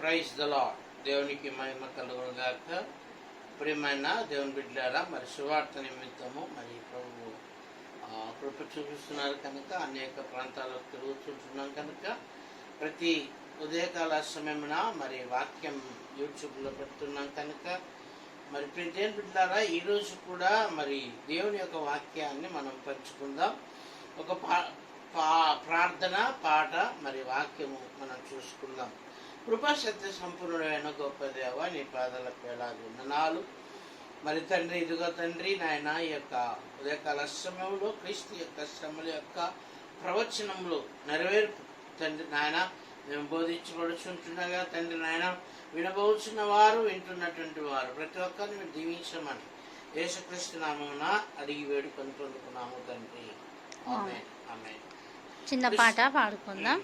Praise the lord. దేవునికి మహిమ కలుగును గాక. ప్రియమైన దేవుని బిడ్డలారా, మరి సువార్త నిమిత్తము మరి ప్రభు కృప చూపిస్తున్నారు కనుక అనేక ప్రాంతాల్లో తిరుగుతుంటున్నాం కనుక ప్రతి ఉదయకాల సమయమున మరి వాక్యం యూట్యూబ్లో పెడుతున్నాం కనుక మరి ప్రియ దేవుని బిడ్డలారా, ఈరోజు కూడా మరి దేవుని యొక్క వాక్యాన్ని మనం పంచుకుందాం. ఒక ప్రార్థన పాట మరి వాక్యము మనం చూసుకుందాం. కృపాసత్య సంపూర్ణమైన గొప్ప దేవ, నీ పాదాలకు వేలాది వందనాలు. మరి తండ్రి, ఇదిగో తండ్రి నాయన, ఈ యొక్క ఉదయకాల సమయంలో క్రీస్తు యొక్క శ్రమల యొక్క ప్రవచనంలో నెరవేర్పు తండ్రి నాయన మేము బోధించబడుచుంటుండగా తండ్రి నాయన, వినబోచున్న వారు, వింటున్నటువంటి వారు ప్రతి ఒక్కరిని మీరు దీవించమని యేసుక్రీస్తు నామమున అడిగి వేడుకొని పొందుకున్నాము తండ్రి. ఆమేన్. ఆమేన్. చిన్న పాట పాడుకుందాం.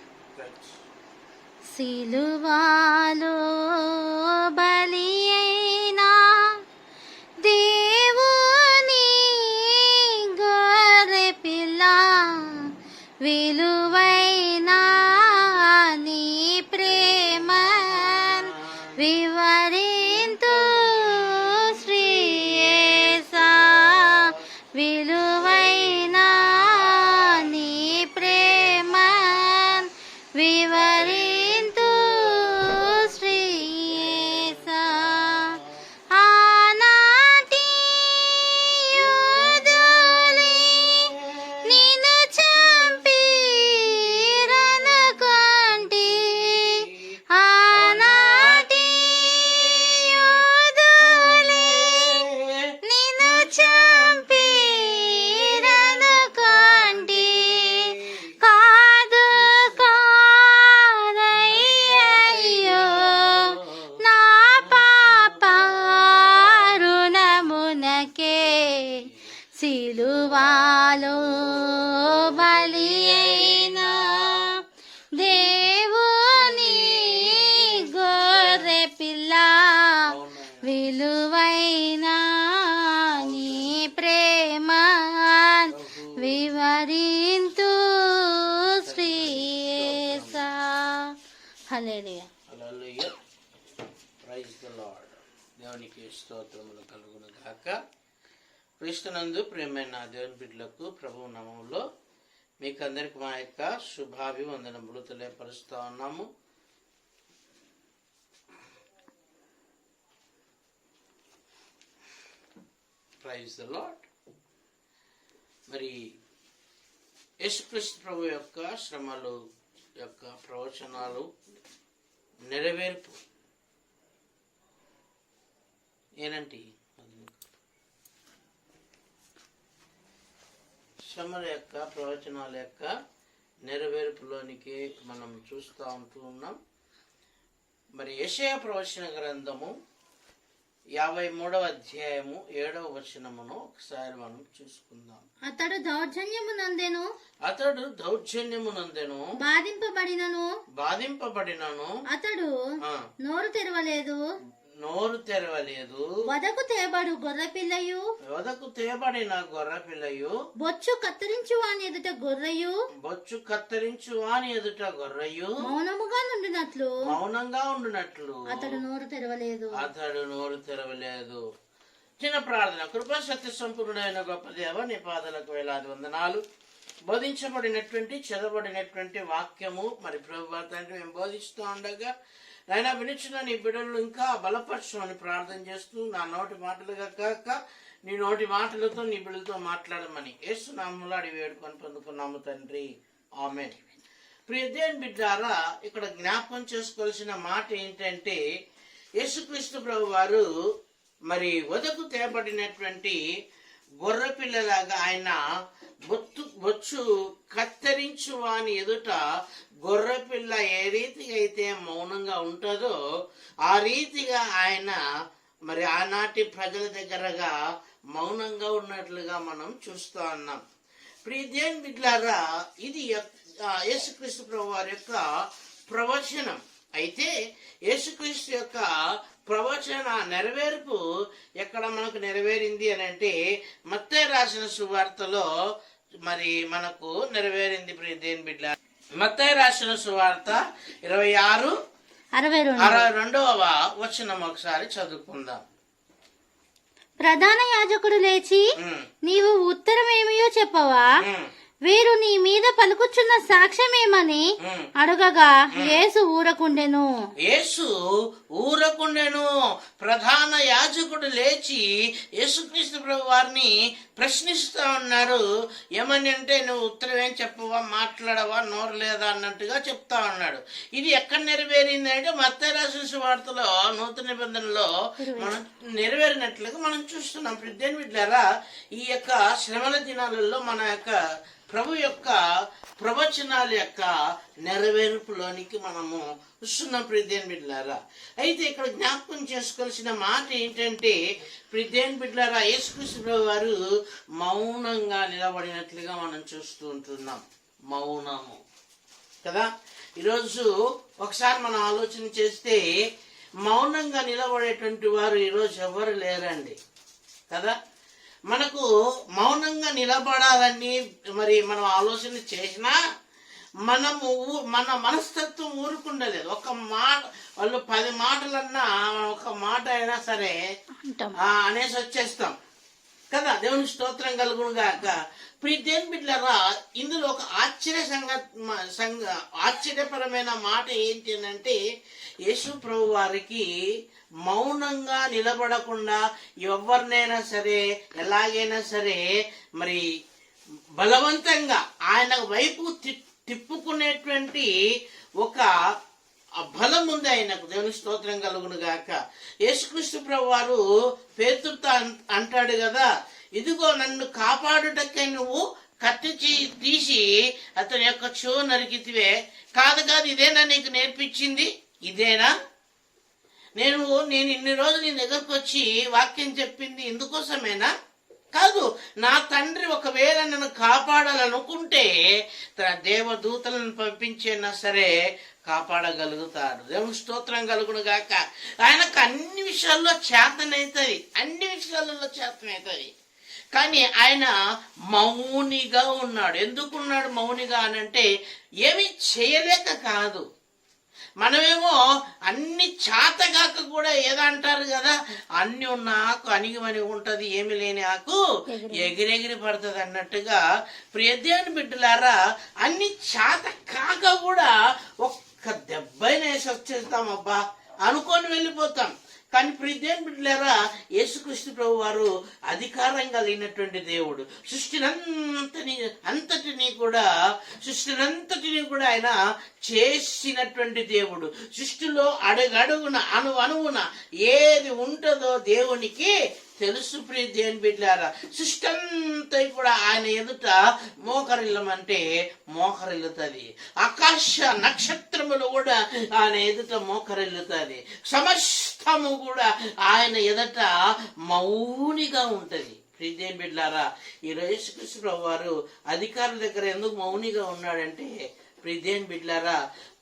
సిలువాలో బలి అయినా దేవుని గొర్రె పిల్ల, విలువైన నీ ప్రేమ వివరింతు శ్రీ యేసా, విలువైన నీ ప్రేమ వివరి సిలువాలో బలి అయినా దేవుని గొర్రె పిల్ల, విలువైన నీ ప్రేమ వివరింతు Shri Yesa. Hallelujah. Hallelujah. Praise the lord. దేవునికి స్తోత్రములు కలుగును గాక. క్రీస్తునందు ప్రియమైన దేవుని బిడ్డలకు ప్రభు నామములో మీకు అందరికి మా యొక్క శుభాభివందనములు తెలియపరుస్తూ ఉన్నాము. Praise the lord. మరి యేసుక్రీస్తు ప్రభు యొక్క శ్రమలు యొక్క ప్రవచనాలు నెరవేర్పు ఏనంటి శ్రమల యొక్క ప్రవచనాల యొక్క నెరవేర్పులోనికి మనం చూస్తూ ఉన్నాం. మరి యెషయా ప్రవచన గ్రంథము 53వ అధ్యాయము 7వ వచనమును ఒకసారి మనం చూసుకుందాం. అతడు దౌర్జన్యమునందెను, బాధింపబడినను అతడు నోరు తెరవలేదు. వదకు తేబడిన గొర్రె పిల్లయు, బొచ్చు కత్తిరించు వాని ఎదుట గొర్రెయు మౌనంగా ఉండునట్లు అతడు నోరు తెరవలేదు. చిన్న ప్రార్థన. కృపా సత్య సంపూర్ణమైన గొప్ప దేవ, నీ పాదాలకు వేలాది వందనాలు. బోధించబడినటువంటి చదవబడినటువంటి వాక్యము మరి ప్రభువా తండ్రి మేము బోధిస్తూ ఉండగా నాయన, వినిచిన నీ బిడ్డలు ఇంకా బలపరచమని ప్రార్థన చేస్తూ నా నోటి మాటలుగా కాక నీ నోటి మాటలతో నీ బిడ్డలతో మాట్లాడమని యేసు నామములో అడిగి వేడుకొని పొందుకున్నాము తండ్రి. ఆమేన్. ప్రియ దేవుని బిడ్డలారా, ఇక్కడ జ్ఞాపకం చేసుకోవాల్సిన మాట ఏంటంటే, యేసుక్రీస్తు ప్రభు వారు మరి వదకు తేబడినటువంటి గొర్రె పిల్లలాగా ఆయన బొచ్చు కత్తిరించు వాని ఎదుట గొర్రె పిల్ల ఏ రీతిగా అయితే మౌనంగా ఉంటుందో ఆ రీతిగా ఆయన మరి ఆనాటి ప్రజల దగ్గరగా మౌనంగా ఉన్నట్లుగా మనం చూస్తూ ఉన్నాం. ప్రియ దేవుని బిడ్డలారా, ఇది యేసుక్రీస్తు ప్రభు వారి యొక్క ప్రవచనం. అయితే యేసుక్రీస్తు యొక్క ప్రవచన నెరవేర్పు ఎక్కడ మనకు నెరవేరింది అని అంటే మత్తయి రాసిన సువార్తలో మరి మనకు నెరవేరింది. ప్రియ దేవుని బిడ్డ, మత్తయి రాసిన సువార్త 26 62వ వచనం ఒకసారి చదువుకుందాం. ప్రధాన యాజకుడు లేచి, నీవు ఉత్తరమేమియో చెప్పవా, వీరు నీ మీద పలుకుచున్న సాక్ష్యమేమని అడగగా యేసు ఊరకుండెను. ప్రధాన యాజకుడు లేచి యేసుక్రీస్తు ప్రభు వారిని ప్రశ్నిస్తా ఉన్నారు. ఏమని అంటే, నువ్వు ఉత్తరం ఏం చెప్పవా, మాట్లాడవా, నోరు లేదా అన్నట్టుగా చెప్తా ఉన్నాడు. ఇది ఎక్కడ నెరవేరింది అంటే మత్తయి రాసిన సువార్తలో నూతన నిబంధనలో మనం నెరవేరినట్లుగా మనం చూస్తున్నాం. ప్రియమైన బిడ్డలారా, ఈ యొక్క శ్రమల దినాలలో మన యొక్క ప్రభు యొక్క ప్రవచనాల యొక్క నెరవేర్పులోనికి మనము వస్తున్నాం. ప్రియమైన బిడ్డలారా, అయితే ఇక్కడ జ్ఞాపకం చేసుకోవాల్సిన మాట ఏంటంటే, ప్రియమైన బిడ్డలారా, యేసుక్రీస్తు ప్రభు వారు మౌనంగా నిలబడినట్లుగా మనం చూస్తూ ఉంటున్నాం. మౌనము కదా. ఈరోజు ఒకసారి మనం ఆలోచన చేస్తే మౌనంగా నిలబడేటువంటి వారు ఈరోజు ఎవరు లేరండి కదా. మనకు మౌనంగా నిలబడాలని మరి మనం ఆలోచన చేసినా మన మనస్తత్వం ఊరుకుండలేదు. ఒక మాట, వాళ్ళు 10 మాటలన్నా ఒక మాట అయినా సరే అనేసి వచ్చేస్తాం కదా. దేవుని స్తోత్రం కలుగును గాక. ప్రియమైన బిడ్డలారా, ఇందులో ఒక ఆశ్చర్యపరమైన మాట ఏంటి అంటే, యేసు ప్రభు వారికి మౌనంగా నిలబడకుండా ఎవరినైనా సరే ఎలాగైనా సరే మరి బలవంతంగా ఆయన వైపు తిప్పుకునేటువంటి ఒక బలం ఉంది ఆయనకు. దేవుని స్తోత్రం కలుగును గాక. యేసుక్రీస్తు ప్రభు వారు పేతురుతో అంటాడు కదా, ఇదిగో నన్ను కాపాడుటకై నువ్వు కత్తి తీసి అతని యొక్క చెవు నరికితివే. కాదు, ఇదేనా నీకు నేర్పించింది? ఇదేనా నేను ఇన్ని రోజులు నీ దగ్గరకు వచ్చి వాక్యం చెప్పింది ఇందుకోసమేనా? కాదు. నా తండ్రి ఒకవేళ నన్ను కాపాడాలనుకుంటే తన దేవదూతలను పంపించేనా సరే కాపాడగలుగుతాడు. దేవుని స్తోత్రం కలుగును గాక. ఆయనకు అన్ని విషయాల్లో చేతనైతుంది. కానీ ఆయన మౌనిగా ఉన్నాడు. ఎందుకున్నాడు మౌనిగా అనంటే, ఏమీ చేయలేక కాదు. మనమేమో అన్ని చాతగాక కూడా ఏదో అంటారు కదా, అన్ని ఉన్న ఆకు అణిగిమని ఉంటది, ఏమి లేని ఆకు ఎగిరెగిరి పడుతుంది అన్నట్టుగా. ప్రియదేవుని బిడ్డలారా, అన్ని చాత కాక కూడా ఒక్క దెబ్బైన వేసి వచ్చేస్తాం అబ్బా అనుకొని వెళ్ళిపోతాం. కానీ ప్రియదేవుని బిడ్డలారా, యేసుక్రీస్తు ప్రభు వారు అధికారం కలిగినటువంటి దేవుడు. సృష్టినంతటిని కూడా ఆయన చేసినటువంటి దేవుడు. సృష్టిలో అడుగడుగున అణువున ఏది ఉంటుందో దేవునికి తెలుసు. ప్రియదేవుని బిడ్డలారా, సృష్టి అంతా కూడా ఆయన ఎదుట మోకరిల్లమంటే మోకరిల్లుతుంది. ఆకాశ నక్షత్రములు కూడా ఆయన ఎదుట మోకరిల్లుతుంది. సమస్తము కూడా ఆయన ఎదుట మౌనిగా ఉంటది. ప్రియదేవుని బిడ్డలారా, ఈ యేసుక్రీస్తు ప్రభు వారు అధికారుల దగ్గర ఎందుకు మౌనిగా ఉన్నాడంటే, ప్రియదేవుని బిడ్డలారా,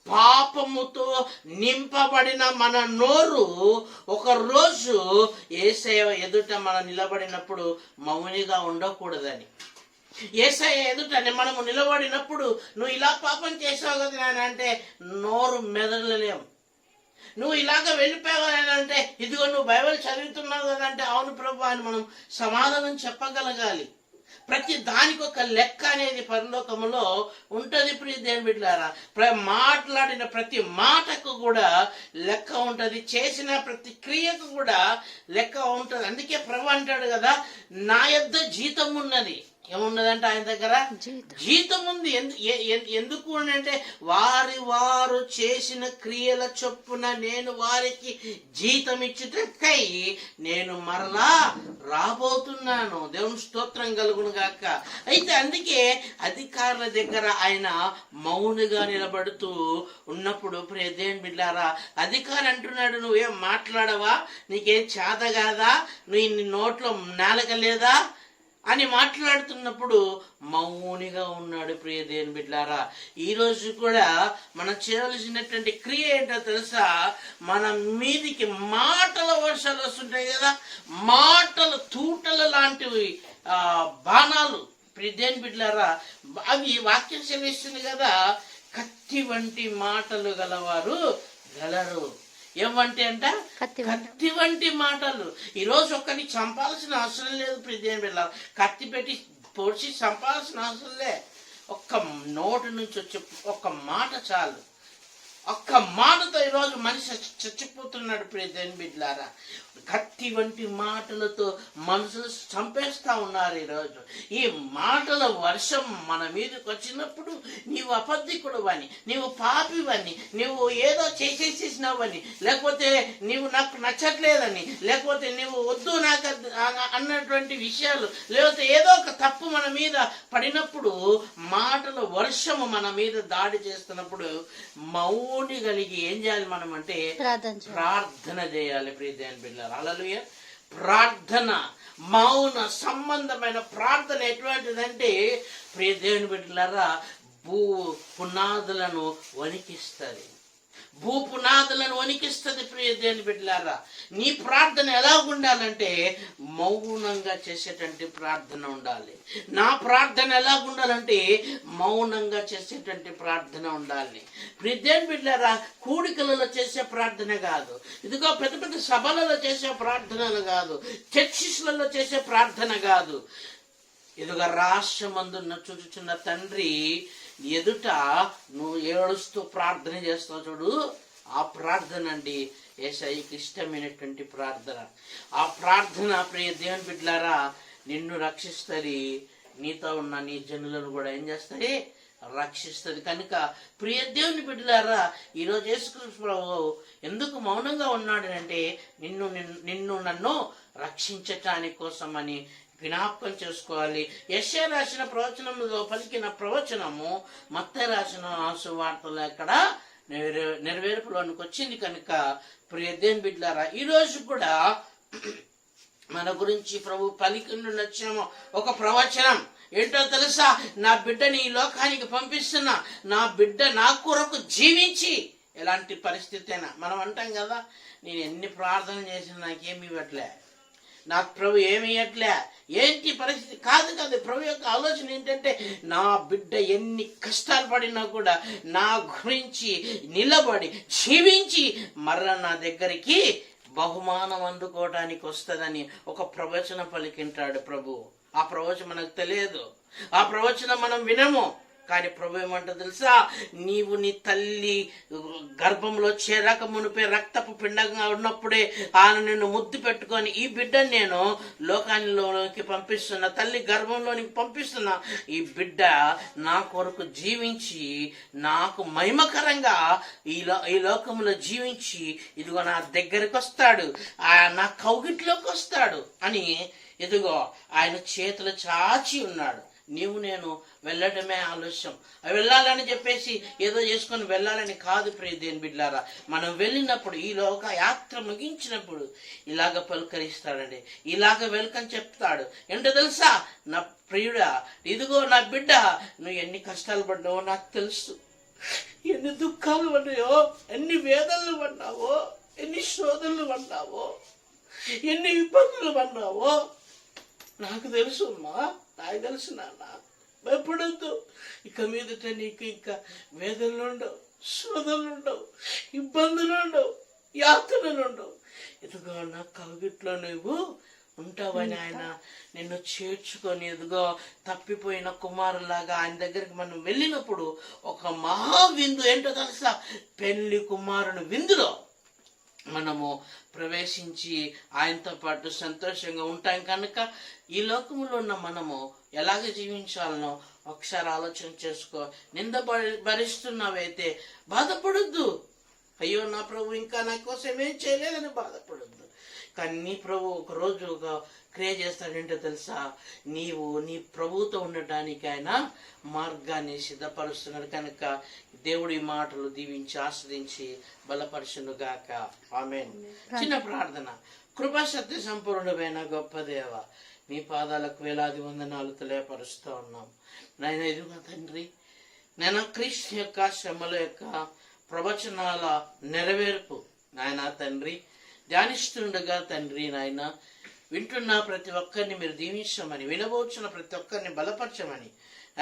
పాపముతో నింపబడిన మన నోరు ఒక రోజు యేసయ్య ఎదుట మనం నిలబడినప్పుడు మౌనిగా ఉండకూడదని. యేసయ్య ఎదుట మనము నిలబడినప్పుడు నువ్వు ఇలా పాపం చేసావు కదా అంటే నోరు మెదలలేం. నువ్వు ఇలాగ వెళ్ళిపోయావు అంటే, ఇదిగో నువ్వు బైబిల్ చదువుతున్నావు కదంటే, అవును ప్రభు అని మనం సమాధానం చెప్పగలగాలి. ప్రతి దానికి ఒక లెక్క అనేది పరలోకములో ఉంటది. ప్రియదేవుని బిడ్డలారా, మాట్లాడిన ప్రతి మాటకు కూడా లెక్క ఉంటది, చేసిన ప్రతి క్రియకు కూడా లెక్క ఉంటది. అందుకే ప్రభు అంటాడు కదా, నా యొద్ద జీతం ఉన్నది. ఏమున్నదంటే ఆయన దగ్గర జీతం ఉంది. ఎందుకు అంటే, వారు చేసిన క్రియల చొప్పున నేను వారికి జీతం ఇచ్చుటకై నేను మరలా రాబోతున్నాను. దేవుని స్తోత్రం కలుగును గాక. అయితే అందుకే అధికారుల దగ్గర ఆయన మౌనిగా నిలబడుతూ ఉన్నప్పుడు, ప్రియదేవుని బిడ్డలారా, అధికారి అంటున్నాడు, నువ్వేం మాట్లాడవా, నీకేం చేత కాదా, నీ నోట్లో నాలుక లేదా అని మాట్లాడుతున్నప్పుడు మౌనిగా ఉన్నాడు. ప్రియదేవుని బిడ్డలారా, ఈ రోజు కూడా మనం చేయవలసినటువంటి క్రియ ఏంటో తెలుసా? మన మీదికి మాటల వర్షాలు వస్తుంటాయి కదా, మాటలు తూటల లాంటివి బాణాలు. ప్రియదేవుని బిడ్డలారా, అవి వాక్యం సెలవిస్తుంది కదా, కత్తి వంటి మాటలు గలవారు వెళ్ళరు. ఏమంటే అంట కత్తి వంటి మాటలు. ఈరోజు ఒక్కరిని చంపాల్సిన అవసరం లేదు ప్రియమైన బిడ్డలారా, కత్తి పెట్టి పొడిచి చంపాల్సిన అవసరం లే. ఒక్క నోటి నుంచి వచ్చే ఒక్క మాట చాలు. ఒక్క మాటతో ఈరోజు మనిషి చచ్చిపోతున్నాడు ప్రియమైన బిడ్డలారా. కత్తి వంటి మాటలతో మనుషులు చంపేస్తా ఉన్నారు ఈరోజు. ఈ మాటల వర్షం మన మీదకి వచ్చినప్పుడు నీవు అబద్ధికుడువని, నీవు పాపివని, నువ్వు ఏదో చేసేసినావని, లేకపోతే నీవు నాకు నచ్చట్లేదని, లేకపోతే నీవు వద్దు నాకు అన్నటువంటి విషయాలు, లేకపోతే ఏదో ఒక తప్పు మన మీద పడినప్పుడు, మాటల వర్షము మన మీద దాడి చేస్తున్నప్పుడు మౌని కలిగి ఏం చేయాలి మనం అంటే ప్రార్థన చేయాలి ప్రియమైన బిడ్డలారా. హల్లెలూయా. ప్రార్థన, మౌన సంబంధమైన ప్రార్థన ఎటువంటిదంటే ప్రియ దేవుని బిడ్డలారా, భూ పునాదులను వణికిస్తుంది. భూ పునాదులను వణికిస్తుంది ప్రియ దేవుని బిడ్డలారా. నీ ప్రార్థన ఎలా ఉండాలంటే మౌనంగా చేసేటువంటి ప్రార్థన ఉండాలి. నా ప్రార్థన ఎలా ఉండాలంటే మౌనంగా చేసేటువంటి ప్రార్థన ఉండాలి ప్రియ దేవుని బిడ్డలారా. కూడికలలో చేసే ప్రార్థన కాదు, ఇదిగో పెద్ద పెద్ద సభలలో చేసే ప్రార్థనలు కాదు, చర్చిలలో చేసే ప్రార్థన కాదు. ఇదిగో రాష్ట్రమందున్న చూచుచున్న తండ్రి ఎదుట నువ్వు ఏడుస్తూ ప్రార్థన చేస్తావు చూడు, ఆ ప్రార్థన అండి యేసయ్యకి ఇష్టమైనటువంటి ప్రార్థన. ఆ ప్రార్థన ప్రియ దేవుని బిడ్డలారా నిన్ను రక్షిస్తుంది, నీతో ఉన్న నీ జనులను కూడా ఏం చేస్తాయి, రక్షిస్తుంది. కనుక ప్రియ దేవుని బిడ్డలారా, ఈరోజు యేసుక్రీస్తు ప్రభువు ఎందుకు మౌనంగా ఉన్నాడు అంటే నిన్ను నన్ను రక్షించటానికి కోసమని జ్ఞాపకం చేసుకోవాలి. యెషయా రాసిన ప్రవచనంలో పలికిన ప్రవచనము మత్తయి రాసిన సువార్తలో ఎక్కడ నెరవేర్పులోనికి వచ్చింది. కనుక ప్రియ దేవుని బిడ్డలారా, ఈరోజు కూడా మన గురించి ప్రభు పలికిన లక్ష్యము ఒక ప్రవచనం ఏంటో తెలుసా? నా బిడ్డని ఈ లోకానికి పంపిస్తున్నా, నా బిడ్డ నా కొరకు జీవించి, ఎలాంటి పరిస్థితి అయినా మనం అంటాం కదా, నేను ఎన్ని ప్రార్థన చేసినా నాకేమి ఇవ్వట్లే, నాకు ప్రభు ఏమి ఇవ్వట్లే, ఏంటి పరిస్థితి కాదు కదా. ప్రభు యొక్క ఆలోచన ఏంటంటే నా బిడ్డ ఎన్ని కష్టాలు పడినా కూడా నా గురించి నిలబడి జీవించి మరలా నా దగ్గరికి బహుమానం అందుకోవడానికి వస్తుందని ఒక ప్రవచనం పలికింటాడు ప్రభు. ఆ ప్రవచనం మనకు తెలియదు, ఆ ప్రవచనం మనం వినము. కానీ ప్రభు ఏమంటో తెలుసా? నీవు నీ తల్లి గర్భంలో చేరక మునిపే రక్తపు పిండంగా ఉన్నప్పుడే ఆయన నిన్ను ముద్దు పెట్టుకొని ఈ బిడ్డను నేను లోకానికి పంపిస్తున్నా, తల్లి గర్భంలోనికి పంపిస్తున్నా, ఈ బిడ్డ నా కొరకు జీవించి నాకు మహిమకరంగా ఈ లోకంలో జీవించి ఇదిగో నా దగ్గరికి వస్తాడు, నా కౌగిట్లోకి వస్తాడు అని ఇదిగో ఆయన చేతులు చాచి ఉన్నాడు. నీవు నేను వెళ్ళడమే ఆలస్యం. వెళ్ళాలని చెప్పేసి ఏదో చేసుకొని వెళ్ళాలని కాదు ప్రియ దేవుని బిడ్డలారా. మనం వెళ్ళినప్పుడు ఈ లోక యాత్ర ముగించినప్పుడు ఇలాగ పలుకరిస్తాడండి, ఇలాగ వెల్కమ్ చెప్తాడు. ఏంటో తెలుసా? నా ప్రియుడా, ఇదిగో నా బిడ్డ, నువ్వు ఎన్ని కష్టాలు పడ్డావో నాకు తెలుసు, ఎన్ని దుఃఖాలు పడ్డాయో, ఎన్ని వేదనలు పడ్డావో, ఎన్ని శోధనలు పడ్డావో, ఎన్ని ఇబ్బందులు పడ్డావో నాకు తెలుసు అమ్మా, నాకు తెలుసు నాన్న. భయపడద్దు, ఇక మీదట నీకు ఇంకా వేదనలు ఉండవు, శోధనలు ఉండవు, ఇబ్బందులు ఉండవు, యాతనలు ఉండవు. ఇదిగో నా కవిట్లో నువ్వు ఉంటావని ఆయన నిన్ను చేర్చుకొని ఎదుగో తప్పిపోయిన కుమారులాగా ఆయన దగ్గరికి మనం వెళ్ళినప్పుడు ఒక మహా విందు ఏంటో తెలుసా? పెళ్లి కుమారుని విందులో మనము ప్రవేశించి ఆయనతో పాటు సంతోషంగా ఉంటాం. కనుక ఈ లోకంలో ఉన్న మనము ఎలాగ జీవించాలనో ఒకసారి ఆలోచన చేసుకో. నింద భరిస్తున్నావైతే బాధపడొద్దు, అయ్యో నా ప్రభు ఇంకా నా కోసం ఏం చేయలేదని బాధపడొద్దు. కానీ నీ ప్రభు ఒకరోజు ఒక క్రియ చేస్తాడంటే తెలుసా? నీవు నీ ప్రభువుతో ఉండటానికి ఆయన మార్గాన్ని సిద్ధపరుస్తున్నాడు. కనుక దేవుడి మాటలు దీవించి ఆస్వాదించి బలపరచునుగాక. ఆమేన్. చిన్న ప్రార్థన. కృపా సత్య సంపూర్ణమైన గొప్ప దేవ, మీ పాదాలకు వేలాది వందనాలు తెలియపరుస్తూ ఉన్నాం నాయన. ఇదిగో తండ్రి, నేను క్రీస్తు యొక్క శ్రమల యొక్క ప్రవచనాల నెరవేర్పు నాయన తండ్రి ధ్యానిస్తుండగా తండ్రి నాయన వింటున్న ప్రతి ఒక్కరిని మీరు దీవించమని, వినబోచున్న ప్రతి ఒక్కరిని బలపరచమని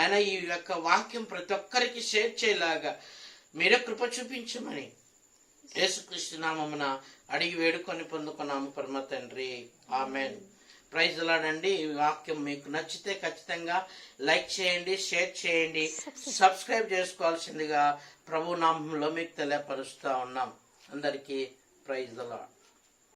ఆయన, ఈ యొక్క వాక్యం ప్రతి ఒక్కరికి షేర్ చేయలాగా మీరే కృప చూపించమని యేసుక్రీస్తు నామమున అడిగి వేడుకొని పొందుకున్నాము పరమ తండ్రి, ఆమెన్. ప్రైజ్ లాడండి. ఈ వాక్యం మీకు నచ్చితే ఖచ్చితంగా లైక్ చేయండి, షేర్ చేయండి, సబ్స్క్రైబ్ చేసుకోవాల్సిందిగా ప్రభు నామంలో మీకు తెలియపరుస్తా ఉన్నాం. అందరికీ ప్రైజ్ ద లార్డ్.